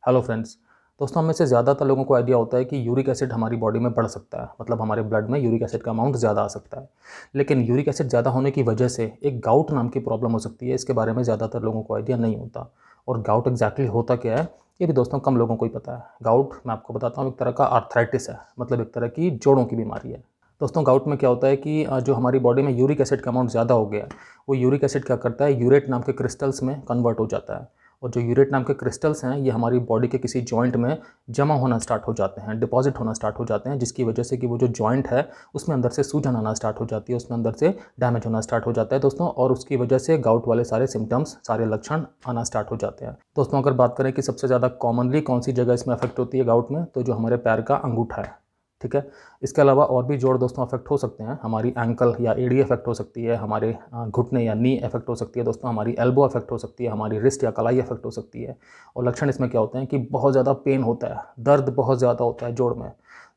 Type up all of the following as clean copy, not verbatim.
Hello friends. दोस्तों, हम में से ज़्यादातर लोगों को आइडिया होता है कि यूरिक एसिड हमारी बॉडी में बढ़ सकता है, मतलब हमारे ब्लड में यूरिक एसिड का अमाउंट ज़्यादा आ सकता है। लेकिन यूरिक एसिड ज़्यादा होने की वजह से एक गाउट नाम की प्रॉब्लम हो सकती है। इसके बारे में ज़्यादातर लोगों को आइडिया नहीं होता। और गाउट एग्जैक्टली होता क्या है, ये भी दोस्तों कम लोगों को ही पता है। गाउट मैं आपको बताता हूँ, एक तरह का आर्थराइटिस है, मतलब एक तरह की जोड़ों की बीमारी है। दोस्तों, गाउट में क्या होता है कि जो हमारी बॉडी में यूरिक एसिड का अमाउंट ज़्यादा हो गया है, वो यूरिक एसिड क्या करता है, यूरेट नाम के क्रिस्टल्स में कन्वर्ट हो जाता है। और जो यूरेट नाम के क्रिस्टल्स हैं, ये हमारी बॉडी के किसी जॉइंट में जमा होना स्टार्ट हो जाते हैं, डिपॉजिट होना स्टार्ट हो जाते हैं, जिसकी वजह से कि वो जो जॉइंट है उसमें अंदर से सूजन आना स्टार्ट हो जाती है, उसमें अंदर से डैमेज होना स्टार्ट हो जाता है दोस्तों। और उसकी वजह से गाउट वाले सारे सिम्टम्स, सारे लक्षण आना स्टार्ट हो जाते हैं। दोस्तों, अगर बात करें कि सबसे ज़्यादा कॉमनली कौन सी जगह इसमें अफेक्ट होती है गाउट में, तो जो हमारे पैर का अंगूठा है, ठीक है। इसके अलावा और भी जोड़ दोस्तों अफेक्ट हो सकते हैं। हमारी एंकल या एड़ी अफेक्ट हो सकती है, हमारे घुटने या नी अफेक्ट हो सकती है दोस्तों, हमारी एल्बो अफेक्ट हो सकती है, हमारी रिस्ट या कलाई अफेक्ट हो सकती है। और लक्षण इसमें क्या होते हैं कि बहुत ज़्यादा पेन होता है, दर्द बहुत ज़्यादा होता है जोड़ में।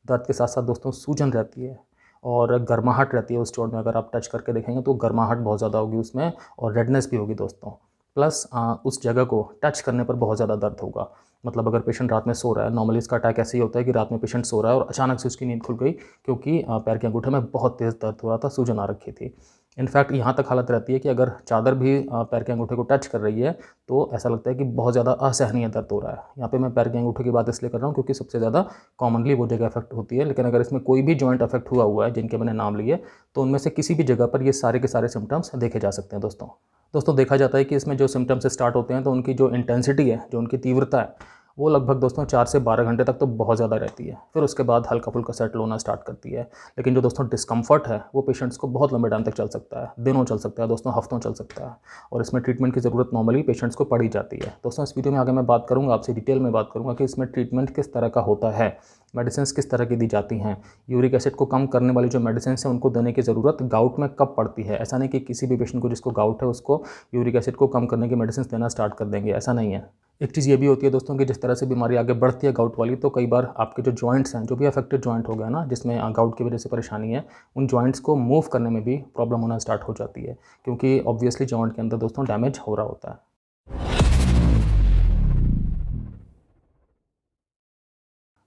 दर्द के साथ साथ दोस्तों सूजन रहती है और गर्माहट रहती है उस जोड़ में। अगर आप टच करके देखेंगे तो गर्माहट बहुत ज़्यादा होगी उसमें, और रेडनेस भी होगी दोस्तों। प्लस उस जगह को टच करने पर बहुत ज़्यादा दर्द होगा। मतलब अगर पेशेंट रात में सो रहा है, नॉर्मली इसका अटैक ऐसे ही होता है कि रात में पेशेंट सो रहा है और अचानक से उसकी नींद खुल गई, क्योंकि पैर के अंगूठे में बहुत तेज़ दर्द हो रहा था, सूजन आ रखी थी। इनफैक्ट यहाँ तक हालत रहती है कि अगर चादर भी पैर के अंगूठे को टच कर रही है तो ऐसा लगता है कि बहुत ज़्यादा असहनीय दर्द हो रहा है। यहाँ पे मैं पैर के अंगूठे की बात इसलिए कर रहा हूँ क्योंकि सबसे ज़्यादा कॉमनली वो जगह अफेक्ट होती है। लेकिन अगर इसमें कोई भी जॉइंट अफेक्ट हुआ है जिनके मैंने नाम लिए, तो उनमें से किसी भी जगह पर ये सारे के सारे सिम्टम्स देखे जा सकते हैं दोस्तों। दोस्तों, देखा जाता है कि इसमें जो सिम्टम्स स्टार्ट होते हैं तो उनकी जो इंटेंसिटी है, जो उनकी तीव्रता है, वो लगभग दोस्तों 4 से 12 घंटे तक तो बहुत ज़्यादा रहती है। फिर उसके बाद हल्का फुल्का सेटल होना स्टार्ट करती है। लेकिन जो दोस्तों डिस्कम्फर्ट है, वो पेशेंट्स को बहुत लंबे टाइम तक चल सकता है, दिनों चल सकता है दोस्तों, हफ्तों चल सकता है। और इसमें ट्रीटमेंट की ज़रूरत नॉर्मली पेशेंट्स को पड़ी जाती है। दोस्तों, इस वीडियो में आगे मैं बात करूँगा, आपसे डिटेल में बात करूँगा कि इसमें ट्रीटमेंट किस तरह का होता है, मेडिसिन किस तरह की दी जाती हैं, यूरिक एसिड को कम करने वाली जो मेडिसिन हैं उनको देने की ज़रूरत गाउट में कब पड़ती है। ऐसा नहीं कि किसी भी पेशेंट को जिसको गाउट है उसको यूरिक एसिड को कम करने की मेडिसिन देना स्टार्ट कर देंगे, ऐसा नहीं है। एक चीज़ ये भी होती है दोस्तों कि जिस तरह से बीमारी आगे बढ़ती है गाउट वाली, तो कई बार आपके जो जॉइंट्स हैं, जो भी अफेक्टेड जॉइंट हो गया ना, जिसमें गाउट की वजह से परेशानी है, उन जॉइंट्स को मूव करने में भी प्रॉब्लम होना स्टार्ट हो जाती है, क्योंकि ऑब्वियसली जॉइंट के अंदर दोस्तों डैमेज हो रहा होता है।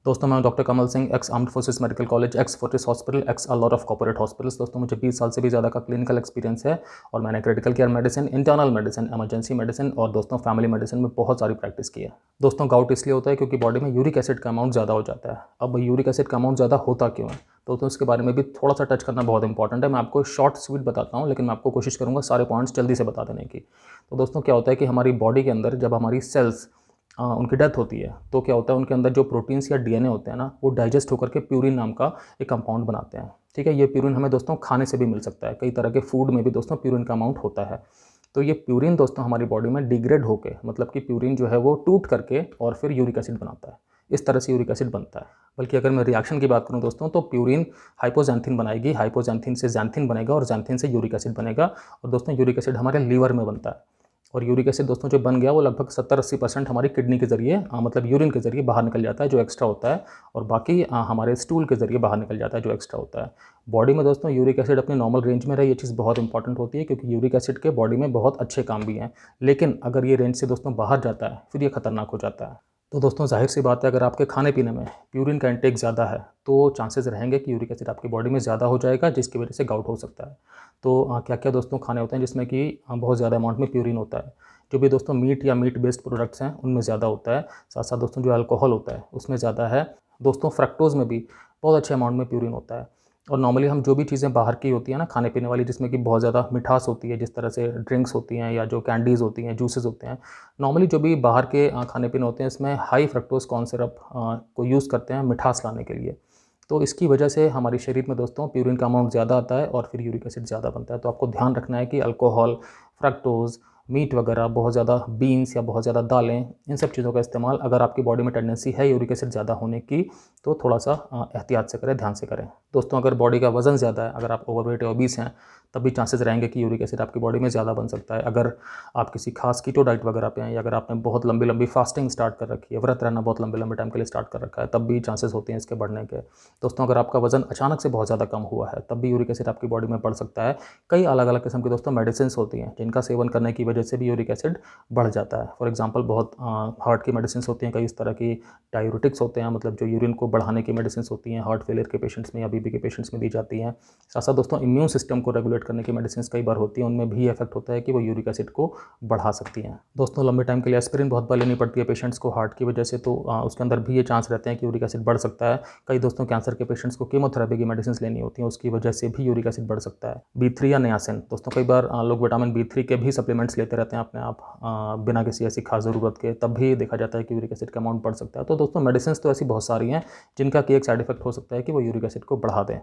दोस्तों, मैं doctor Kamal Singh, x armed forces medical college, x Fortis hospital, x a lot of corporate hospitals. दोस्तों, मुझे 20 साल से भी ज़्यादा का क्लिनिकल एक्सपीरियंस है और मैंने critical care medicine, internal medicine, emergency medicine और दोस्तों फैमिली मेडिसिन में बहुत सारी प्रैक्टिस की है। दोस्तों, गाउट इसलिए होता है क्योंकि बॉडी में यूरिक एसिड का अमाउंट ज़्यादा हो जाता है। अब यूरिक एसिड का अमाउंट ज़्यादा होता क्यों है, तो उसके बारे में भी थोड़ा सा टच करना बहुत इंपॉर्टेंट है। मैं आपको शॉर्ट स्वीट बताता हूँ, लेकिन मैं आपको कोशिश करूँगा सारे पॉइंट्स जल्दी से बता देने की। तो दोस्तों, क्या होता है कि हमारी बॉडी के अंदर जब हमारी सेल्स उनकी डेथ होती है, तो क्या होता है, उनके अंदर जो प्रोटीन्स या डीएनए होते हैं ना, वो डाइजेस्ट होकर के प्यूरिन नाम का एक कंपाउंड बनाते हैं। ठीक है, ये प्यूरिन हमें दोस्तों खाने से भी मिल सकता है, कई तरह के फूड में भी दोस्तों प्यूरिन का अमाउंट होता है। तो ये प्यूरिन दोस्तों हमारी बॉडी में डिग्रेड होके, मतलब कि प्यूरिन जो है वो टूट करके और फिर यूरिक एसिड बनाता है। इस तरह से यूरिक एसिड बनता है। बल्कि अगर मैं रिएक्शन की बात करूं दोस्तों, तो प्यूरिन हाइपोजैंथिन बनाएगी, हाइपोजैंथिन से जैंथिन बनेगा और जैंथिन से यूरिक एसिड बनेगा। और दोस्तों, यूरिक एसिड हमारे लीवर में बनता है। और यूरिक एसिड दोस्तों जो बन गया वो लगभग 70-80% हमारी किडनी के ज़रिए, मतलब यूरिन के ज़रिए बाहर निकल जाता है जो एक्स्ट्रा होता है, और बाकी हमारे स्टूल के ज़रिए बाहर निकल जाता है जो एक्स्ट्रा होता है। बॉडी में दोस्तों यूरिक एसिड अपने नॉर्मल रेंज में रहे, ये चीज़ बहुत इंपॉर्टेंट होती है, क्योंकि यूरिक एसिड के बॉडी में बहुत अच्छे काम भी हैं। लेकिन अगर ये रेंज से दोस्तों बाहर जाता है, फिर ये खतरनाक हो जाता है। तो दोस्तों, जाहिर सी बात है, अगर आपके खाने पीने में प्यूरिन का इंटेक ज़्यादा है तो चांसेस रहेंगे कि यूरिक एसिड आपकी बॉडी में ज़्यादा हो जाएगा, जिसकी वजह से गाउट हो सकता है। तो क्या क्या दोस्तों खाने होते हैं जिसमें कि बहुत ज़्यादा अमाउंट में प्यूरिन होता है। जो भी दोस्तों मीट या मीट बेस्ड प्रोडक्ट्स हैं उनमें ज़्यादा होता है। साथ साथ दोस्तों जो अल्कोहल होता है उसमें ज़्यादा है। दोस्तों, फ्रक्टोज़ में भी बहुत अच्छे अमाउंट में प्यूरिन होता है। और नॉर्मली हम जो भी चीज़ें बाहर की होती हैं ना, खाने पीने वाली, जिसमें कि बहुत ज़्यादा मिठास होती है, जिस तरह से ड्रिंक्स होती हैं या जो कैंडीज़ होती हैं, जूसेस होते हैं, नॉर्मली जो भी बाहर के खाने पीने होते हैं, इसमें हाई फ्रक्टोज़ कॉर्न सिरप को यूज़ करते हैं मिठास लाने के लिए। तो इसकी वजह से हमारे शरीर में दोस्तों प्यूरिन का अमाउंट ज़्यादा आता है और फिर यूरिक एसिड ज़्यादा बनता है। तो आपको ध्यान रखना है कि अल्कोहल, फ्रक्टोज़, मीट वगैरह, बहुत ज़्यादा बीन्स या बहुत ज़्यादा दालें, इन सब चीज़ों का इस्तेमाल, अगर आपकी बॉडी में टेंडेंसी है यूरिक एसिड ज़्यादा होने की, तो थोड़ा सा एहतियात से करें, ध्यान से करें। दोस्तों, अगर बॉडी का वज़न ज़्यादा है, अगर आप ओवरवेट या ओबीस हैं, तब भी चांसेस रहेंगे कि यूरिक एसिड आपकी बॉडी में ज़्यादा बन सकता है। अगर आप किसी खास कीटो डाइट वगैरह पे हैं, या अगर आपने बहुत लंबी लंबी फास्टिंग स्टार्ट कर रखी है, व्रत रहना बहुत लंबे लंबे टाइम के लिए स्टार्ट कर रखा है, तब भी चांसेस होते हैं इसके बढ़ने के। दोस्तों, अगर आपका वजन अचानक से बहुत ज़्यादा कम हुआ है, तब भी यूरिक एसिड आपकी बॉडी में बढ़ सकता है। कई अलग अलग किस्म की दोस्तों मेडिसिन होती हैं जिनका सेवन करने की वजह वजह से भी यूरिक एसिड बढ़ जाता है। फॉर एग्जांपल बहुत हार्ट की मेडिसिन होती हैं, कई इस तरह की डायूरेटिक्स होते हैं, मतलब जो यूरिन को बढ़ाने की मेडिसिन होती हैं, हार्ट फेलियर के पेशेंट्स में या बीपी के पेशेंट्स में दी जाती हैं। साथ साथ दोस्तों इम्यून सिस्टम को रेगुलेट करने की मेडिसिन कई बार होती हैं, उनमें भी इफेक्ट होता है कि वो यूरिक एसिड को बढ़ा सकती हैं। दोस्तों लंबे टाइम के लिए एस्पिरिन बहुत बार लेनी पड़ती है पेशेंट्स को हार्ट की वजह से, तो उसके अंदर भी ये चांस रहते हैं कि यूरिक एसिड बढ़ सकता है। कई दोस्तों कैंसर के पेशेंट्स को कीमोथेरेपी की मेडिसिन लेनी होती हैं, उसकी वजह से भी यूरिक एसिड बढ़ सकता है। B3 या नियासिन, दोस्तों कई बार लोग विटामिन B3 के भी सप्लीमेंट्स लेते रहते हैं अपने आप बिना किसी ऐसी खास ज़रूरत के, तब भी देखा जाता है कि यूरिक एसिड का अमाउंट बढ़ सकता है। तो दोस्तों मेडिसिन तो ऐसी बहुत सारी हैं जिनका कि एक साइड इफेक्ट हो सकता है कि वो यूरिक एसिड को बढ़ा दें।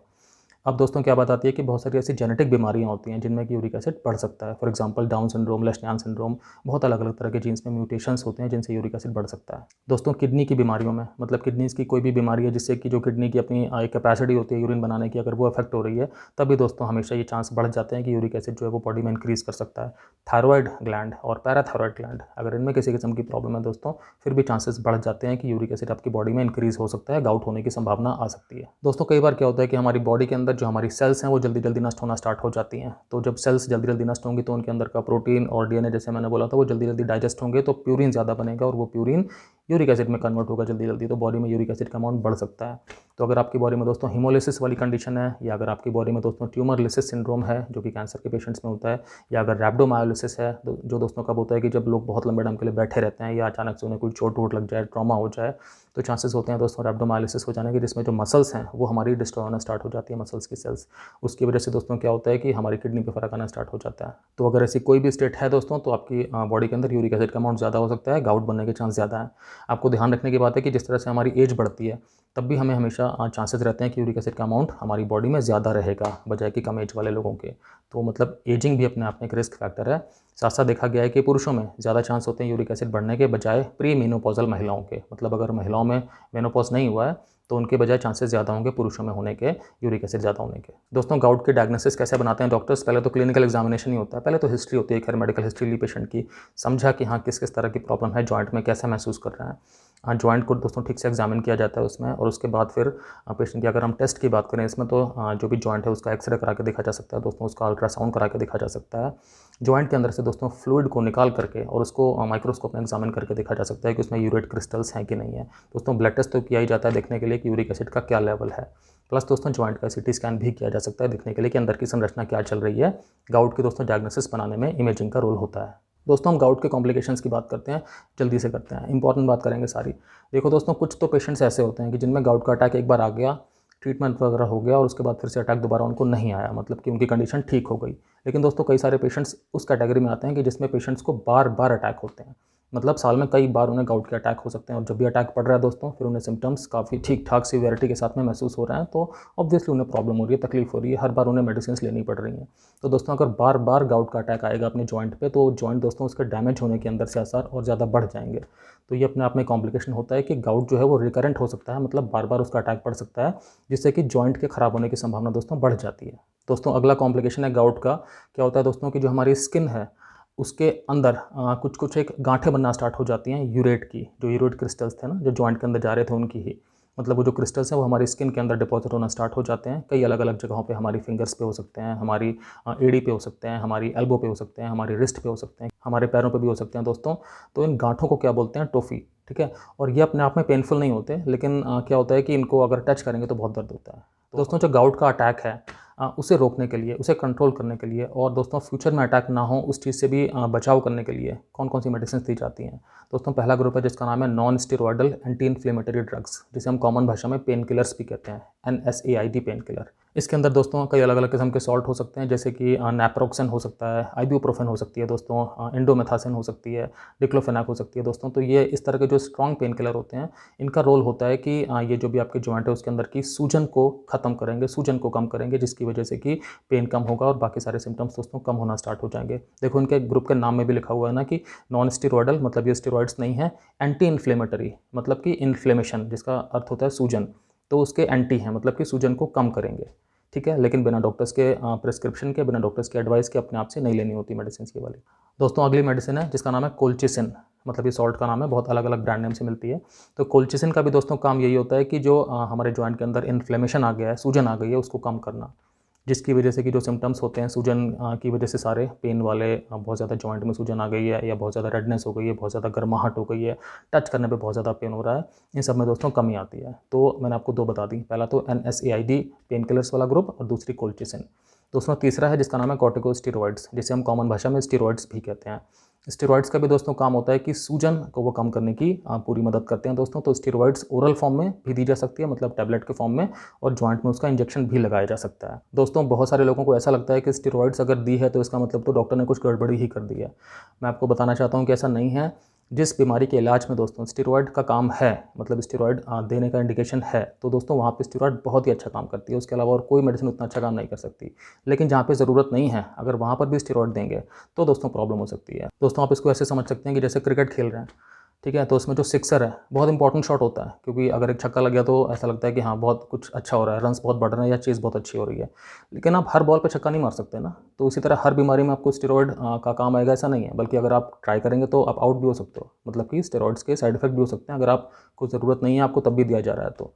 अब दोस्तों क्या बात आती है कि बहुत सारी ऐसी जेनेटिक बीमारियां होती हैं जिनमें कि यूरिक एसिड बढ़ सकता है। For example Down syndrome, Lesch Nyhan syndrome, बहुत अलग अलग तरह के जीन्स में म्यूटेशंस होते हैं जिनसे यूरिक एसिड बढ़ सकता है। दोस्तों किडनी की बीमारियों में, मतलब किडनीज़ की कोई भी बीमारी है जिससे कि जो किडनी की अपनी एक कैपेसिटी होती है यूरिन बनाने की, अगर वो अफेक्ट हो रही है तभी दोस्तों हमेशा ये चांस बढ़ जाते हैं कि यूरिक एसिड जो है वो बॉडी में इंक्रीज़ कर सकता है। थायरॉयड ग्लैंड और पैराथायरॉयड ग्लैंड, अगर इनमें किसी किस्म की प्रॉब्लम है दोस्तों, फिर भी चांसेस बढ़ जाते हैं कि यूरिक एसिड आपकी बॉडी में इंक्रीज़ हो सकता है, गाउट होने की संभावना आ सकती है। दोस्तों कई बार क्या होता है कि हमारी बॉडी के अंदर जो हमारी सेल्स हैं वो जल्दी जल्दी नष्ट होना स्टार्ट हो जाती हैं। तो जब सेल्स जल्दी जल्दी नष्ट होंगी तो उनके अंदर का प्रोटीन और डीएनए, जैसे मैंने बोला था, वो जल्दी जल्दी डाइजेस्ट होंगे, तो प्यूरिन ज़्यादा बनेगा और वो प्यूरिन यूरिक एसिड में कन्वर्ट होगा जल्दी जल्दी, तो बॉडी में यूरिक एसिड का अमाउंट बढ़ सकता है। तो अगर आपकी बॉडी में दोस्तों हीमोलिसिस वाली कंडीशन है, या अगर आपकी बॉडी में दोस्तों ट्यूमर लिसिस सिंड्रोम है जो कि कैंसर के पेशेंट्स में होता है, या अगर रैप्डोमायोलिसिस है जो दोस्तों कब होता है कि जब लोग बहुत लंबे टाइम के लिए बैठे रहते हैं या अचानक से उन्हें कोई चोट वोट लग जाए, ट्रॉमा हो जाए, तो चांसेस होते हैं दोस्तों रैप्डोमायोलिसिस हो जाने के, जिसमें जो मसल्स हैं वो हमारी डिस्ट्रॉय होना स्टार्ट हो जाती है, मसल्स की सेल्स। उसकी वजह से दोस्तों क्या होता है कि हमारी किडनी पे फर्क आना स्टार्ट हो जाता है। तो अगर ऐसी कोई भी स्टेट है दोस्तों, तो आपकी बॉडी के अंदर यूरिक एसिड का अमाउंट ज़्यादा हो सकता है, गाउट बनने के चांस ज़्यादा है। आपको ध्यान रखने की बात है कि जिस तरह से हमारी एज बढ़ती है तब भी हमें हमेशा चांसेस रहते हैं कि यूरिक एसिड का अमाउंट हमारी बॉडी में ज़्यादा रहेगा बजाय कि कम एज वाले लोगों के। तो मतलब एजिंग भी अपने आप में एक रिस्क फैक्टर है। साथ साथ देखा गया है कि पुरुषों में ज़्यादा चांस होते हैं यूरिक एसिड बढ़ने के बजाय प्री मेनोपॉजल महिलाओं के, मतलब अगर महिलाओं में मेनोपॉज नहीं हुआ है तो उनके बजाय चांसेस ज़्यादा होंगे पुरुषों में होने के, यूरिक एसिड ज़्यादा होने के। दोस्तों गाउट के डायग्नोसिस कैसे बनाते हैं डॉक्टर्स? पहले तो क्लिनिकल एग्जामिनेशन ही होता है, पहले तो हिस्ट्री होती है, खैर मेडिकल हिस्ट्री ली पेशेंट की, समझा कि हाँ किस किस तरह की प्रॉब्लम है, जॉइंट में कैसा महसूस कर रहे हैं। हाँ जॉइंट को दोस्तों ठीक से एग्जामिन किया जाता है उसमें, और उसके बाद फिर पेशेंट की अगर हम टेस्ट की बात करें इसमें, तो जो भी जॉइंट है उसका एक्सरे करा के देखा जा सकता है दोस्तों, उसका अल्ट्रासाउंड करा के देखा जा सकता है। जॉइंट के अंदर से दोस्तों फ्लूइड को निकाल करके और उसको माइक्रोस्कोप में एग्जामिन करके देखा जा सकता है कि उसमें यूरेट क्रिस्टल्स हैं कि नहीं है। दोस्तों ब्लड टेस्ट तो किया ही जाता है देखने के लिए कि यूरिक एसिड का क्या लेवल है, प्लस दोस्तों जॉइंट का सीटी स्कैन भी किया जा सकता है देखने के लिए कि अंदर की संरचना क्या चल रही है। गाउट की दोस्तों डायग्नोसिस बनाने में इमेजिंग का रोल होता है। दोस्तों हम गाउट के कॉम्प्लिकेशंस की बात करते हैं, जल्दी से करते हैं, इंपॉर्टेंट बात करेंगे सारी। देखो दोस्तों कुछ तो पेशेंट्स ऐसे होते हैं कि जिनमें गाउट का अटैक एक बार आ गया, ट्रीटमेंट वगैरह हो गया और उसके बाद फिर से अटैक दोबारा उनको नहीं आया, मतलब कि उनकी कंडीशन ठीक हो गई। लेकिन दोस्तों कई सारे पेशेंट्स उस कैटेगरी में आते हैं कि जिसमें पेशेंट्स को बार बार अटैक होते हैं, मतलब साल में कई बार उन्हें गाउट के अटैक हो सकते हैं, और जब भी अटैक पड़ रहा है दोस्तों फिर उन्हें सिम्टम्स काफ़ी ठीक ठाक सीवियरिटी के साथ में महसूस हो रहे हैं, तो ऑब्वियसली उन्हें प्रॉब्लम हो रही है, तकलीफ हो रही है, हर बार उन्हें मेडिसिन लेनी पड़ रही हैं। तो दोस्तों अगर बार बार गाउट का अटैक आएगा अपने जॉइंट पे, तो जॉइंट दोस्तों उसके डैमेज होने के अंदर से आसार और ज़्यादा बढ़ जाएंगे। तो ये अपने आप में कॉम्प्लिकेशन होता है कि गाउट जो है वो रिकरेंट हो सकता है, मतलब बार बार उसका अटैक पड़ सकता है, जिससे कि जॉइंट के खराब होने की संभावना दोस्तों बढ़ जाती है। दोस्तों अगला कॉम्प्लिकेशन है गाउट का, क्या होता है दोस्तों कि जो हमारी स्किन है उसके अंदर कुछ कुछ एक गांठें बनना स्टार्ट हो जाती हैं यूरेट की, जो यूरेट क्रिस्टल्स थे ना जो जॉइंट के अंदर जा रहे थे उनकी ही, मतलब वो जो क्रिस्टल्स हैं वो हमारी स्किन के अंदर डिपॉजिट होना स्टार्ट हो जाते हैं। कई अलग अलग जगहों पे, हमारी फिंगर्स पे हो सकते हैं, हमारी एड़ी पे हो सकते हैं, हमारी एल्बो पे हो सकते हैं, हमारी रिस्ट पे हो सकते हैं, हमारे पैरों पे भी हो सकते हैं दोस्तों। तो इन गांठों को क्या बोलते हैं? टोफी, ठीक है। और ये अपने आप में पेनफुल नहीं होते, लेकिन क्या होता है कि इनको अगर टच करेंगे तो बहुत दर्द होता है। तो दोस्तों जो गाउट का अटैक है उसे रोकने के लिए, उसे कंट्रोल करने के लिए, और दोस्तों फ्यूचर में अटैक ना हो उस चीज़ से भी बचाव करने के लिए कौन कौन सी मेडिसिन दी जाती हैं? दोस्तों पहला ग्रुप है जिसका नाम है non steroidal anti inflammatory drugs, जिसे हम कॉमन भाषा में पेन किलर्स भी कहते हैं, NSAID पेन किलर। इसके अंदर दोस्तों कई अलग अलग किस्म के सॉल्ट हो सकते हैं, जैसे कि नैप्रोक्सन हो सकता है, आइब्यूप्रोफेन हो सकती है दोस्तों, इंडोमेथासिन हो सकती है, डिक्लोफेनाक हो सकती है दोस्तों। तो ये इस तरह के जो स्ट्रॉन्ग पेन किलर होते हैं, इनका रोल होता है कि ये जो भी आपके जॉइंट है उसके अंदर की सूजन को ख़त्म करेंगे, सूजन को कम करेंगे, जिसकी वजह से कि पेन कम होगा और बाकी सारे सिम्टम्स दोस्तों कम होना स्टार्ट हो जाएंगे। देखो इनके ग्रुप के नाम में भी लिखा हुआ है ना कि नॉन स्टेरॉयडल, मतलब ये स्टेरॉइड्स नहीं है, एंटी इन्फ्लेमेटरी मतलब कि इन्फ्लेमेशन जिसका अर्थ होता है सूजन, तो उसके एंटी हैं, मतलब कि सूजन को कम करेंगे, ठीक है। लेकिन बिना डॉक्टर्स के प्रिस्क्रिप्शन के, बिना डॉक्टर्स के एडवाइस के अपने आप से नहीं लेनी होती मेडिसिन की वाली। दोस्तों अगली मेडिसिन है जिसका नाम है कोलचिसिन, मतलब ये सॉल्ट का नाम है, बहुत अलग अलग ब्रांड नेम से मिलती है। तो कोलचिसिन का भी दोस्तों काम यही होता है कि जो हमारे जॉइंट के अंदर इन्फ्लेमेशन आ गया है, सूजन आ गई है, उसको कम करना। जिसकी वजह से कि जो सिम्टम्स होते हैं सूजन की वजह से सारे पेन वाले, बहुत ज़्यादा जॉइंट में सूजन आ गई है या बहुत ज़्यादा रेडनेस हो गई है, बहुत ज़्यादा गर्माहट हो गई है, टच करने पे बहुत ज़्यादा पेन हो रहा है, इन सब में दोस्तों कमी आती है। तो मैंने आपको 2 बता दी, पहला तो NSAID पेन किलर्स वाला ग्रुप और दूसरी कोल्चिसिन। दोस्तों तीसरा है जिसका नाम है कॉर्टिकोस्टेरॉइड्स, जिसे हम कॉमन भाषा में स्टेरॉइड्स भी कहते हैं। स्टेरॉइड्स का भी दोस्तों काम होता है कि सूजन को वो कम करने की पूरी मदद करते हैं दोस्तों। तो स्टेरॉइड्स ओरल फॉर्म में भी दी जा सकती है, मतलब टैबलेट के फॉर्म में, और जॉइंट में उसका इंजेक्शन भी लगाया जा सकता है। दोस्तों बहुत सारे लोगों को ऐसा लगता है कि स्टेरॉइड्स अगर दी है तो इसका मतलब तो डॉक्टर ने कुछ गड़बड़ी ही कर दी है। मैं आपको बताना चाहता हूँ कि ऐसा नहीं है। जिस बीमारी के इलाज में दोस्तों स्टेरॉइड का काम है, मतलब स्टेरॉइड देने का इंडिकेशन है, तो दोस्तों वहाँ पे स्टेरॉइड बहुत ही अच्छा काम करती है, उसके अलावा और कोई मेडिसिन उतना अच्छा काम नहीं कर सकती। लेकिन जहाँ पे ज़रूरत नहीं है, अगर वहाँ पर भी स्टेरॉइड देंगे तो दोस्तों प्रॉब्लम हो सकती है। दोस्तों आप इसको ऐसे समझ सकते हैं कि जैसे क्रिकेट खेल रहे हैं, ठीक है, तो उसमें जो सिक्सर है बहुत इंपॉर्टेंट शॉट होता है, क्योंकि अगर एक छक्का लग गया तो ऐसा लगता है कि हाँ बहुत कुछ अच्छा हो रहा है, रन्स बहुत बढ़ रहे हैं या चीज़ बहुत अच्छी हो रही है। लेकिन आप हर बॉल पे छक्का नहीं मार सकते ना। तो इसी तरह हर बीमारी में आपको स्टेरॉइड का काम आएगा ऐसा नहीं है, बल्कि अगर आप ट्राई करेंगे तो आप आउट भी हो सकते हो, मतलब कि स्टेरॉइड्स के साइड इफेक्ट भी हो सकते हैं अगर आपको ज़रूरत नहीं है, आपको तब भी दिया जा रहा है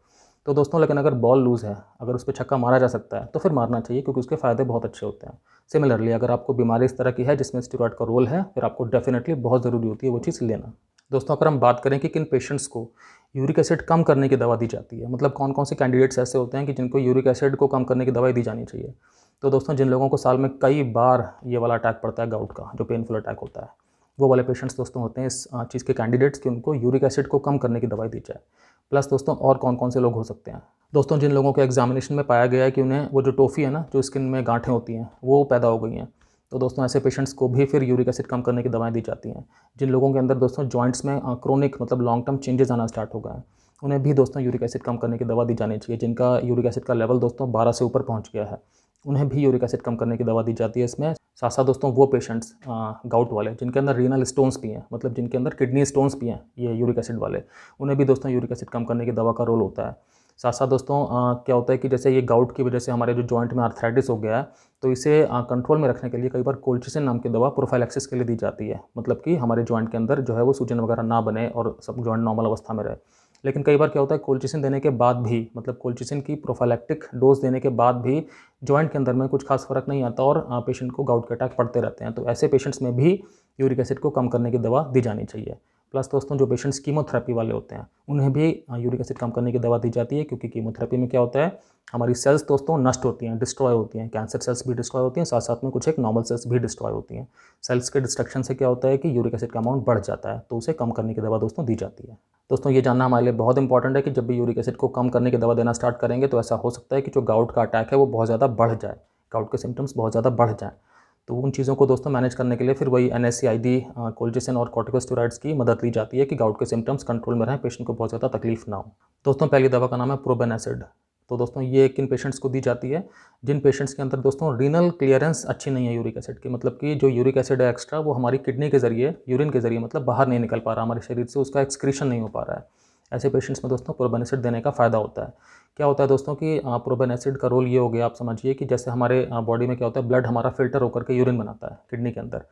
तो दोस्तों लेकिन अगर बॉल लूज़ है, अगर उस पर छक्का मारा जा सकता है तो फिर मारना चाहिए, क्योंकि उसके फ़ायदे बहुत अच्छे होते हैं। सिमिलरली अगर आपको बीमारी इस तरह की है जिसमें स्टेरॉइड का रोल है, फिर आपको डेफिनेटली बहुत ज़रूरी होती है वो चीज़ लेना। दोस्तों अगर हम बात करें कि किन पेशेंट्स को यूरिक एसिड कम करने की दवा दी जाती है, मतलब कौन कौन से कैंडिडेट्स ऐसे होते हैं कि जिनको यूरिक एसिड को कम करने की दवाई दी जानी चाहिए, तो दोस्तों जिन लोगों को साल में कई बार ये वाला अटैक पड़ता है, गाउट का जो पेनफुल अटैक होता है, वो वाले पेशेंट्स दोस्तों होते हैं इस चीज़ के कैंडिडेट्स कि उनको यूरिक एसिड को कम करने की दवाई दी जाए। प्लस दोस्तों और कौन कौन से लोग हो सकते हैं, दोस्तों जिन लोगों के एग्जामिनेशन में पाया गया है कि उन्हें वो जो टोफ़ी है ना, जो स्किन में गांठें होती हैं वो पैदा हो गई हैं, तो दोस्तों ऐसे पेशेंट्स को भी फिर यूरिक एसिड कम करने की दवाएं दी जाती हैं। जिन लोगों के अंदर दोस्तों जॉइंट्स में क्रोनिक मतलब लॉन्ग टर्म चेंजेस आना स्टार्ट हो गए हैं, उन्हें भी दोस्तों यूरिक एसिड कम करने की दवा दी जानी चाहिए। जिनका यूरिक एसिड का लेवल दोस्तों 12 से ऊपर पहुंच गया है, उन्हें भी यूरिक एसिड कम करने की दवा दी जाती है। इसमें साथ साथ दोस्तों वो पेशेंट्स गाउट वाले जिनके अंदर रीनल स्टोन्स भी हैं, मतलब जिनके अंदर किडनी स्टोन्स भी हैं, ये यूरिक एसिड वाले, उन्हें भी दोस्तों यूरिक एसिड कम करने की दवा का रोल होता है। साथ साथ दोस्तों क्या होता है कि जैसे ये गाउट की वजह से हमारे जो जॉइंट में आर्थराइटिस हो गया है, तो इसे कंट्रोल में रखने के लिए कई बार कोल्चिसिन नाम की दवा प्रोफाइलैक्सिस के लिए दी जाती है, मतलब कि हमारे जॉइंट के अंदर जो है वो सूजन वगैरह ना बने और सब जॉइंट नॉर्मल अवस्था में रहे। लेकिन कई बार क्या होता है कोल्चिसिन देने के बाद भी, मतलब कोल्चिसिन की प्रोफाइलैक्टिक डोज देने के बाद भी जॉइंट के अंदर में कुछ खास फर्क नहीं आता और पेशेंट को गाउट के अटैक पड़ते रहते हैं। तो ऐसे पेशेंट्स में भी यूरिक एसिड को कम करने की दवा दी जानी चाहिए। प्लस दोस्तों जो पेशेंट्स कीमोथेरेपी वाले होते हैं उन्हें भी यूरिक एसिड कम करने की दवा दी जाती है, क्योंकि कीमोथेरेपी में क्या होता है हमारी सेल्स दोस्तों नष्ट होती हैं, डिस्ट्रॉय होती हैं, कैंसर सेल्स भी डिस्ट्रॉय होती हैं, साथ साथ में कुछ एक नॉर्मल सेल्स भी डिस्ट्रॉय होती हैं। सेल्स के डिस्ट्रक्शन से क्या होता है कि यूरिक एसिड का अमाउंट बढ़ जाता है, तो उसे कम करने की दवा दोस्तों दी जाती है। दोस्तों ये जानना हमारे लिए बहुत इंपॉर्टेंट है कि जब भी यूरिक एसिड को कम करने की दवा देना स्टार्ट करेंगे तो ऐसा हो सकता है कि जो गाउट का अटैक है वो बहुत ज़्यादा बढ़ जाए, गाउट के सिम्टम्स बहुत ज़्यादा बढ़ जाएँ। तो उन चीज़ों को दोस्तों मैनेज करने के लिए फिर वही NSAID कोल्चिसिन और कॉर्टिकोस्टेरॉइड्स की मदद ली जाती है कि गाउट के सिम्टम्स कंट्रोल में रहें, पेशेंट को बहुत ज़्यादा तकलीफ ना हो। दोस्तों पहली दवा का नाम है प्रोबेनासिड। तो दोस्तों ये किन पेशेंट्स को दी जाती है, जिन पेशेंट्स के अंदर दोस्तों रीनल क्लियरेंस अच्छी नहीं है यूरिक एसिड की, मतलब कि जो यूरिक एसिड है एक्स्ट्रा वो हमारी किडनी के जरिए, यूरिन के जरिए मतलब बाहर नहीं निकल पा रहा हमारे शरीर से, उसका एक्सक्रीशन नहीं हो पा रहा है। ऐसे पेशेंट्स में दोस्तों प्रोबेनासिड देने का फ़ायदा होता है। क्या होता है दोस्तों कि प्रोबेनासिड का रोल ये हो गया, आप समझिए कि जैसे हमारे बॉडी में क्या होता है, ब्लड हमारा फिल्टर होकर के यूरिन बनाता है किडनी के अंदर।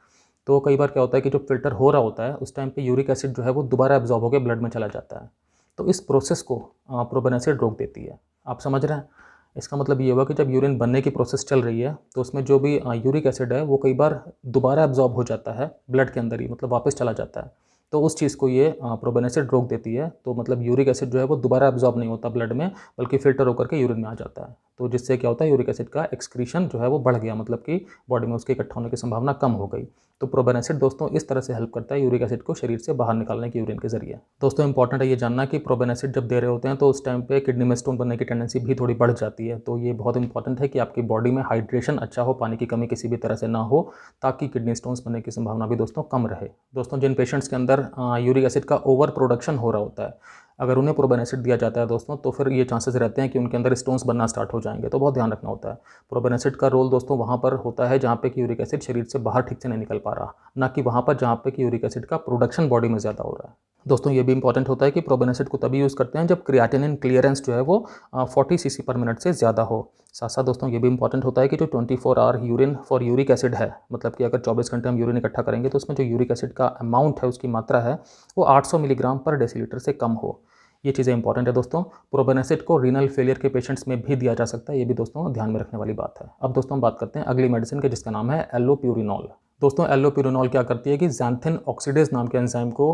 तो कई बार क्या होता है कि जो फिल्टर हो रहा होता है उस टाइम पे यूरिक एसिड जो है वो दोबारा एब्जॉर्ब होकर ब्लड में चला जाता है। तो इस प्रोसेस को प्रोबेनासिड रोक देती है। आप समझ रहे हैं? इसका मतलब ये हुआ कि जब यूरिन बनने की प्रोसेस चल रही है तो उसमें जो भी यूरिक एसिड है वो कई बार दोबारा एब्जॉर्ब हो जाता है ब्लड के अंदर ही, मतलब वापस चला जाता है। तो उस चीज़ को ये प्रोबेनासिड रोक देती है। तो मतलब यूरिक एसिड जो है वो दोबारा एब्जॉर्ब नहीं होता ब्लड में, बल्कि फ़िल्टर होकर के यूरिन में आ जाता है। तो जिससे क्या होता है यूरिक एसिड का एक्सक्रीशन जो है वो बढ़ गया, मतलब कि बॉडी में उसके इकट्ठा होने की संभावना कम हो गई। तो प्रोबेनासिड दोस्तों इस तरह से हेल्प करता है यूरिक एसिड को शरीर से बाहर निकालने की यूरिन के जरिए। दोस्तों इंपॉर्टेंट है ये जानना कि प्रोबेनासिड जब दे रहे होते हैं तो उस टाइम पे किडनी में स्टोन बनने की टेंडेंसी भी थोड़ी बढ़ जाती है। तो ये बहुत इंपॉर्टेंट है कि आपकी बॉडी में हाइड्रेशन अच्छा हो, पानी की कमी किसी भी तरह से ना हो, ताकि किडनी स्टोन्स बनने की संभावना भी दोस्तों कम रहे। दोस्तों जिन पेशेंट्स के अंदर यूरिक एसिड का ओवर प्रोडक्शन हो रहा होता है, अगर उन्हें प्रोबेनासिड दिया जाता है दोस्तों तो फिर ये चांसेस रहते हैं कि उनके अंदर स्टोन्स बनना स्टार्ट हो जाएंगे। तो बहुत ध्यान रखना होता है। प्रोबेनासिड का रोल दोस्तों वहाँ पर होता है जहाँ पे कि यूरिक एसिड शरीर से बाहर ठीक से नहीं निकल पा रहा, ना कि वहाँ पर जहाँ पे कि यूरिक एसिड का प्रोडक्शन बॉडी में ज़्यादा हो रहा है। दोस्तों ये भी इंपॉर्टेंट होता है कि प्रोबेनासिड को तभी यूज़ करते हैं जब क्रिएटिनिन क्लियरेंस जो है वो 40 cc पर मिनट से ज़्यादा हो। साथ साथ दोस्तों ये भी इंपॉर्टेंट होता है कि जो 24 hour urine for uric acid है, मतलब कि अगर 24 घंटे हम यूरिन इकट्ठा करेंगे तो उसमें जो यूरिक एसिड का अमाउंट है, उसकी मात्रा है, वो 800 मिलीग्राम पर डेसीलीटर से कम हो। ये चीज़ें इंपॉर्टेंट है दोस्तों। प्रोबेनासिड को रीनल फेलियर के पेशेंट्स में भी दिया जा सकता है, ये भी दोस्तों ध्यान में रखने वाली बात है। अब दोस्तों हम बात करते हैं अगली मेडिसिन के, जिसका नाम है एलोप्यूरिनॉल। दोस्तों एलोप्यूरिनॉल क्या करती है कि ज़ैंथिन ऑक्सीडेज नाम के एंजाइम को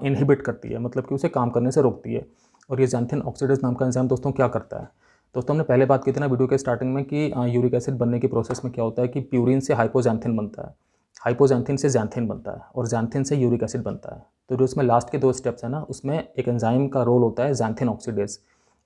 इनहिबिट करती है, मतलब कि उसे काम करने से रोकती है। और ये ज़ैंथिन ऑक्सीडेज नाम का एंजाइम दोस्तों क्या करता है? दोस्तों हमने पहले बात की थी ना वीडियो के स्टार्टिंग में कि यूरिक एसिड बनने की प्रोसेस में क्या होता है कि प्यूरिन से हाइपोज़ैंथिन बनता है, हाइपोज़ैंथिन से ज़ैंथिन बनता है और ज़ैंथिन से यूरिक एसिड बनता है। तो जो इसमें लास्ट के 2 स्टेप्स हैं ना, उसमें एक एंजाइम का रोल होता है ज़ैंथिन ऑक्सीडेज।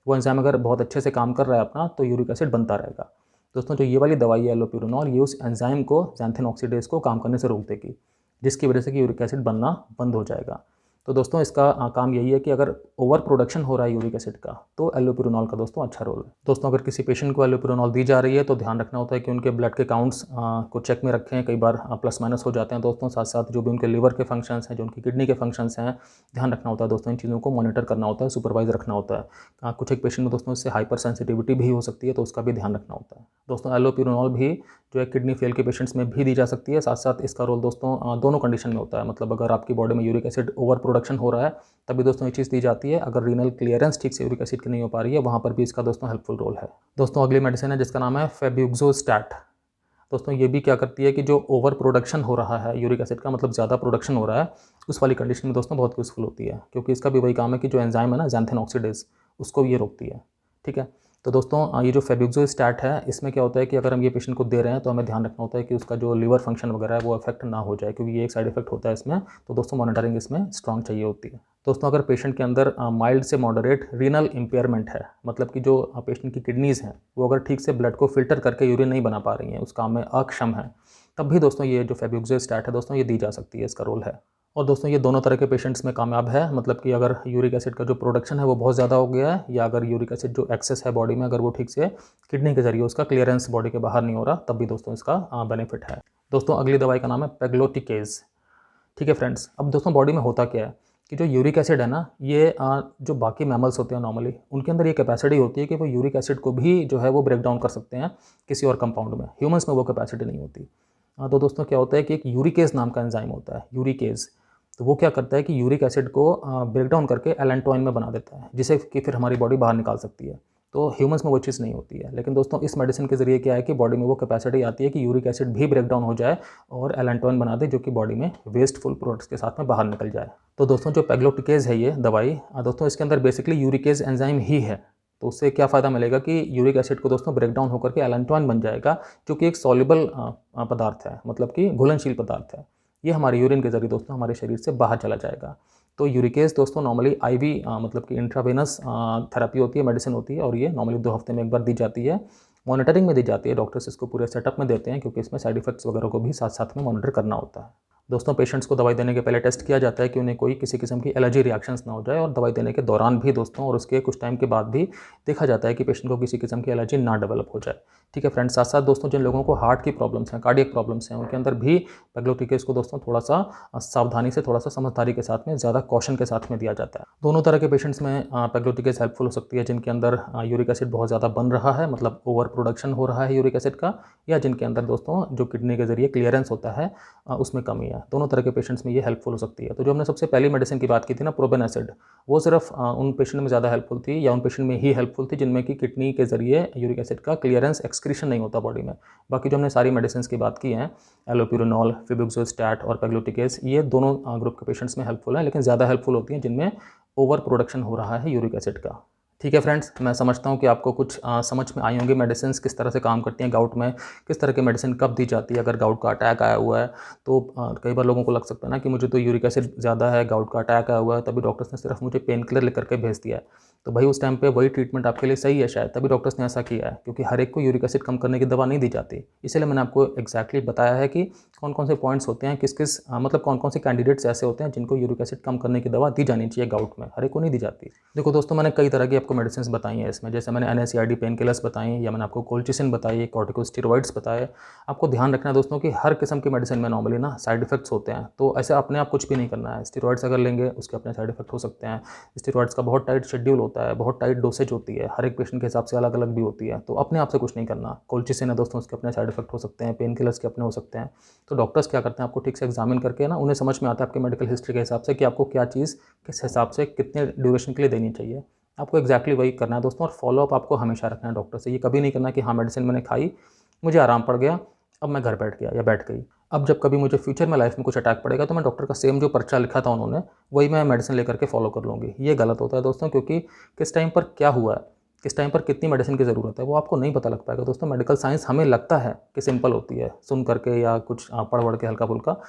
वो एंजाइम अगर बहुत अच्छे से काम कर रहा है अपना, तो यूरिक एसिड बनता रहेगा। दोस्तों जो ये वाली दवाई है एलोप्यूरिनॉल, ये उस एंजाइम को, ज़ैंथिन ऑक्सीडेज को काम करने से रोक देगी, जिसकी वजह से कि यूरिक एसिड बनना बंद हो जाएगा। तो दोस्तों इसका काम यही है कि अगर ओवर प्रोडक्शन हो रहा है यूरिक एसिड का, तो एलोप्यूरिनॉल का दोस्तों अच्छा रोल है। दोस्तों अगर किसी पेशेंट को एलोप्यूरिनॉल दी जा रही है तो ध्यान रखना होता है कि उनके ब्लड के काउंट्स को चेक में रखें। कई बार प्लस माइनस हो जाते हैं दोस्तों। साथ साथ जो भी उनके लिवर के फंक्शंस हैं, जो उनकी किडनी के फंक्शंस हैं, ध्यान रखना होता है दोस्तों। इन चीज़ों को मॉनिटर करना होता है, सुपरवाइज रखना होता है। कुछ एक पेशेंट में दोस्तों इससे हाइपर सेंसिटिविटी भी हो सकती है, तो उसका भी ध्यान रखना होता है। दोस्तों एलोप्यूरिनॉल भी जो है किडनी फेल के पेशेंट्स में भी दी जा सकती है। साथ साथ इसका रोल दोस्तों दोनों कंडीशन में होता है, मतलब अगर आपकी बॉडी में यूरिक एसिड ओवर प्रोडक्शन हो रहा है तभी दोस्तों ये चीज़ दी जाती है। अगर रीनल क्लियरेंस ठीक से यूरिक एसिड की नहीं हो पा रही है, वहाँ पर भी इसका दोस्तों हेल्पफुल रोल है। दोस्तों अगली मेडिसिन है जिसका नाम है फेब्यूक्सोस्टैट। दोस्तों ये भी क्या करती है कि जो ओवर प्रोडक्शन हो रहा है यूरिक एसिड का, मतलब ज़्यादा प्रोडक्शन हो रहा है, उस वाली कंडीशन में दोस्तों बहुत यूज़फुल होती है, क्योंकि इसका भी वही काम है कि जो एंजाइम है ना ज़ैंथिन ऑक्सीडेज, उसको ये रोकती है। ठीक है। तो दोस्तों ये जो फेब्यूक्सोस्टैट है, इसमें क्या होता है कि अगर हम ये पेशेंट को दे रहे हैं तो हमें ध्यान रखना होता है कि उसका जो लिवर फंक्शन वगैरह है वो अफेक्ट ना हो जाए, क्योंकि ये एक साइड इफेक्ट होता है इसमें। तो दोस्तों मॉनिटरिंग इसमें स्ट्रॉन्ग चाहिए होती है। दोस्तों अगर पेशेंट के अंदर माइल्ड से मॉडरेट रीनल इम्पेयरमेंट है, मतलब कि जो पेशेंट की किडनीज़ हैं वो अगर ठीक से ब्लड को फिल्टर करके यूरिन नहीं बना पा रही हैं, उस काम में अक्षम है, तब भी दोस्तों ये जो फेब्यूक्सोस्टैट है दोस्तों ये दी जा सकती है, इसका रोल है। और दोस्तों ये दोनों तरह के पेशेंट्स में कामयाब है, मतलब कि अगर यूरिक एसिड का जो प्रोडक्शन है वो बहुत ज़्यादा हो गया है, या अगर यूरिक एसिड जो एक्सेस है बॉडी में, अगर वो ठीक से किडनी के जरिए उसका क्लियरेंस बॉडी के बाहर नहीं हो रहा, तब भी दोस्तों इसका बेनिफिट है। दोस्तों अगली दवाई का नाम है पेग्लोटिकेज। ठीक है फ्रेंड्स, अब दोस्तों बॉडी में होता क्या है कि जो यूरिक एसिड है ना, ये जो बाकी मैमल्स होते हैं नॉर्मली, उनके अंदर ये कैपेसिटी होती है कि वो यूरिक एसिड को भी जो है वो ब्रेक डाउन कर सकते हैं किसी और कंपाउंड में। ह्यूमंस में वो कैपेसिटी नहीं होती। तो दोस्तों क्या होता है कि एक यूरिकेज नाम का एंजाइम होता है, यूरिकेज। तो वो क्या करता है कि यूरिक एसिड को ब्रेक डाउन करके एलेंटोइन में बना देता है, जिसे कि फिर हमारी बॉडी बाहर निकाल सकती है। तो ह्यूमंस में वो चीज़ नहीं होती है। लेकिन दोस्तों इस मेडिसिन के ज़रिए क्या है कि बॉडी में वो कैपेसिटी आती है कि यूरिक एसिड भी ब्रेक डाउन हो जाए और एलेंटोइन बना दे, जो कि बॉडी में वेस्टफुल प्रोडक्ट्स के साथ में बाहर निकल जाए। तो दोस्तों जो पेग्लोटिकेज है ये दवाई, दोस्तों इसके अंदर बेसिकली यूरिकेज एंजाइम ही है। तो उससे क्या फ़ायदा मिलेगा कि यूरिक एसिड को दोस्तों ब्रेक डाउन होकर के एलेंटोइन बन जाएगा, जो कि एक सॉल्युबल पदार्थ है, मतलब कि घुलनशील पदार्थ है। ये हमारे यूरिन के ज़रिए दोस्तों हमारे शरीर से बाहर चला जाएगा। तो यूरिकेज दोस्तों नॉर्मली आईवी मतलब कि इंट्रावेनस थेरेपी होती है, मेडिसिन होती है, और ये नॉर्मली 2 हफ्ते में एक बार दी जाती है। मॉनिटरिंग में दी जाती है, डॉक्टर्स इसको पूरे सेटअप में देते हैं, क्योंकि इसमें साइड इफेक्ट्स वगैरह को भी साथ साथ में मॉनिटर करना होता है। दोस्तों पेशेंट्स को दवाई देने के पहले टेस्ट किया जाता है कि उन्हें कोई किसी किस्म की एलर्जी रिएक्शंस ना हो जाए, और दवाई देने के दौरान भी दोस्तों और उसके कुछ टाइम के बाद भी देखा जाता है कि पेशेंट को किसी किस्म की एलर्जी ना डेवलप हो जाए। ठीक है फ्रेंड्स, साथ साथ दोस्तों जिन लोगों को हार्ट की प्रॉब्लम्स हैं, कार्डियक प्रॉब्लम्स हैं, उनके अंदर भी पेग्लोटिकेज को दोस्तों थोड़ा सा सावधानी से, थोड़ा सा समझदारी के साथ में, ज़्यादा कॉशन के साथ में दिया जाता है। दोनों तरह के पेशेंट्स में पेग्लोटिकेज हेल्पफुल हो सकती है, जिनके अंदर यूरिक एसिड बहुत ज़्यादा बन रहा है, मतलब ओवर प्रोडक्शन हो रहा है यूरिक एसिड का, या जिनके अंदर दोस्तों जो किडनी के जरिए क्लियरेंस होता है उसमें कमी है। दोनों तरह के पेशेंट्स में ये हेल्पफुल हो सकती है। तो जो हमने सबसे पहली मेडिसिन की बात की थी ना, प्रोबेनासिड, वो सिर्फ उन पेशेंट में ज़्यादा हेल्पफुल थी, या उन पेशेंट में ही हेल्पफुल थी जिनमें कि किडनी के जरिए यूरिक एसिड का क्लियरेंस, एक्सक्रीशन नहीं होता बॉडी में। बाकी जो हमने सारी मेडिसिन की बात की हैं, एलोप्यूरिनॉल, फेब्यूक्सोस्टैट और पेग्लोटिकेज, ये दोनों ग्रुप के पेशेंट्स में हेल्पफुल हैं, लेकिन ज़्यादा हेल्पफुल होती हैं जिनमें ओवर प्रोडक्शन हो रहा है यूरिक एसिड का। ठीक है फ्रेंड्स, मैं समझता हूँ कि आपको कुछ समझ में आई होंगी मेडिसिन किस तरह से काम करती हैं गाउट में, किस तरह की मेडिसिन कब दी जाती है। अगर गाउट का अटैक आया हुआ है तो कई बार लोगों को लग सकता है ना कि मुझे तो यूरिक एसिड ज़्यादा है, गाउट का अटैक आया हुआ है, तभी डॉक्टर्स ने सिर्फ मुझे पेन किलर लिख करके भेज दिया है। तो भाई उस टाइम पे वही ट्रीटमेंट आपके लिए सही है शायद, तभी डॉक्टर्स ने ऐसा किया है, क्योंकि हर एक को यूरिक एसिड कम करने की दवा नहीं दी जाती। इसलिए मैंने आपको एक्जैक्टली बताया है कि कौन कौन से पॉइंट्स होते हैं, किस किस मतलब कौन कौन से कैंडिडेट्स ऐसे होते हैं जिनको यूरिक एसिड कम करने की दवा दी जानी चाहिए गाउट में, हर एक को नहीं दी जाती। देखो दोस्तों, मैंने कई तरह की आपको आपको मेडिसिन बताई हैं इसमें, जैसे मैंने NSAID पेन किलर्स बताई या मैंने आपको कोल्चिसिन बताई, कॉर्टिकोस्टेरॉइड्स बताए। आपको ध्यान रखना है दोस्तों कि हर किस्म की मेडिसिन में नॉर्मली ना साइड इफेक्ट्स होते हैं, तो ऐसे अपने आप कुछ भी नहीं करना है। स्टेरॉइड्स अगर लेंगे उसके अपने साइड इफेक्ट हो सकते हैं। स्टेरॉइड्स का बहुत टाइट शेड्यूल होता है, बहुत टाइट डोसेज होती है, हर एक पेशेंट के हिसाब से अलग अलग भी होती है, तो अपने आप से कुछ नहीं करना। कोल्चिसिन है दोस्तों, उसके अपने साइड इफेक्ट हो सकते हैं, पेन किलर्स के अपने हो सकते हैं। तो डॉक्टर्स क्या करते हैं, आपको ठीक से एग्जामिन करके ना उन्हें समझ में आता है आपके मेडिकल हिस्ट्री के हिसाब से कि आपको क्या चीज़ किस हिसाब से कितने ड्यूरेशन के लिए देनी चाहिए। आपको एक्जैक्टली वही करना है दोस्तों, और फॉलोअप आपको हमेशा रखना है डॉक्टर से। ये कभी नहीं करना कि हाँ मेडिसिन मैंने खाई, मुझे आराम पड़ गया, अब मैं घर बैठ गया या बैठ गई। अब जब कभी मुझे फ्यूचर में लाइफ में कुछ अटैक पड़ेगा तो मैं डॉक्टर का सेम जो पर्चा लिखा था उन्होंने, वही मैं मेडिसिन लेकर के फॉलो कर लूँगी। ये गलत होता है दोस्तों, क्योंकि किस टाइम पर क्या हुआ है, किस टाइम पर कितनी मेडिसिन की ज़रूरत है, वो आपको नहीं पता लग पाएगा दोस्तों। मेडिकल साइंस हमें लगता है कि सिंपल होती है सुन करके या कुछ पढ़ वढ़ के हल्का फुल्का।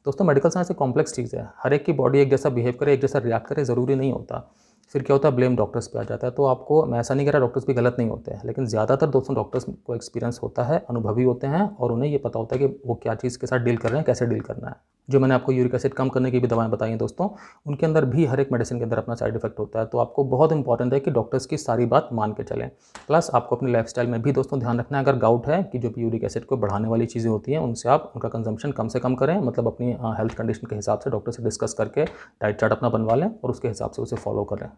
दोस्तों मेडिकल साइंस एक कॉम्प्लेक्स चीज़ है, हर एक की बॉडी एक जैसा बिहेव करे, एक जैसा रिएक्ट करे, ज़रूरी नहीं होता। फिर क्या होता है, ब्लेम डॉक्टर्स पे आ जाता है। तो आपको, मैं ऐसा नहीं कह रहा डॉक्टर्स भी गलत नहीं होते हैं, लेकिन ज़्यादातर दोस्तों डॉक्टर्स को एक्सपीरियंस होता है, अनुभवी होते हैं, और उन्हें ये पता होता है कि वो क्या चीज़ के साथ डील कर रहे हैं, कैसे डील करना है। जो मैंने आपको यूरिक एसिड कम करने की भी दवाएं बताई हैं दोस्तों, उनके अंदर भी हर एक मेडिसिन के अंदर अपना साइड इफेक्ट होता है। तो आपको बहुत इंपॉर्टेंट है कि डॉक्टर्स की सारी बात मान के चलें। प्लस आपको अपनी लाइफस्टाइल में भी दोस्तों ध्यान रखना है। अगर गाउट है कि जो भी यूरिक एसिड को बढ़ाने वाली चीज़ें होती हैं उनसे आप उनका कंजम्पशन कम से कम करें, मतलब अपनी हेल्थ कंडीशन के हिसाब से डॉक्टर से डिस्कस करके डाइट चार्ट अपना बनवा लें और उसके हिसाब से उसे फॉलो करें।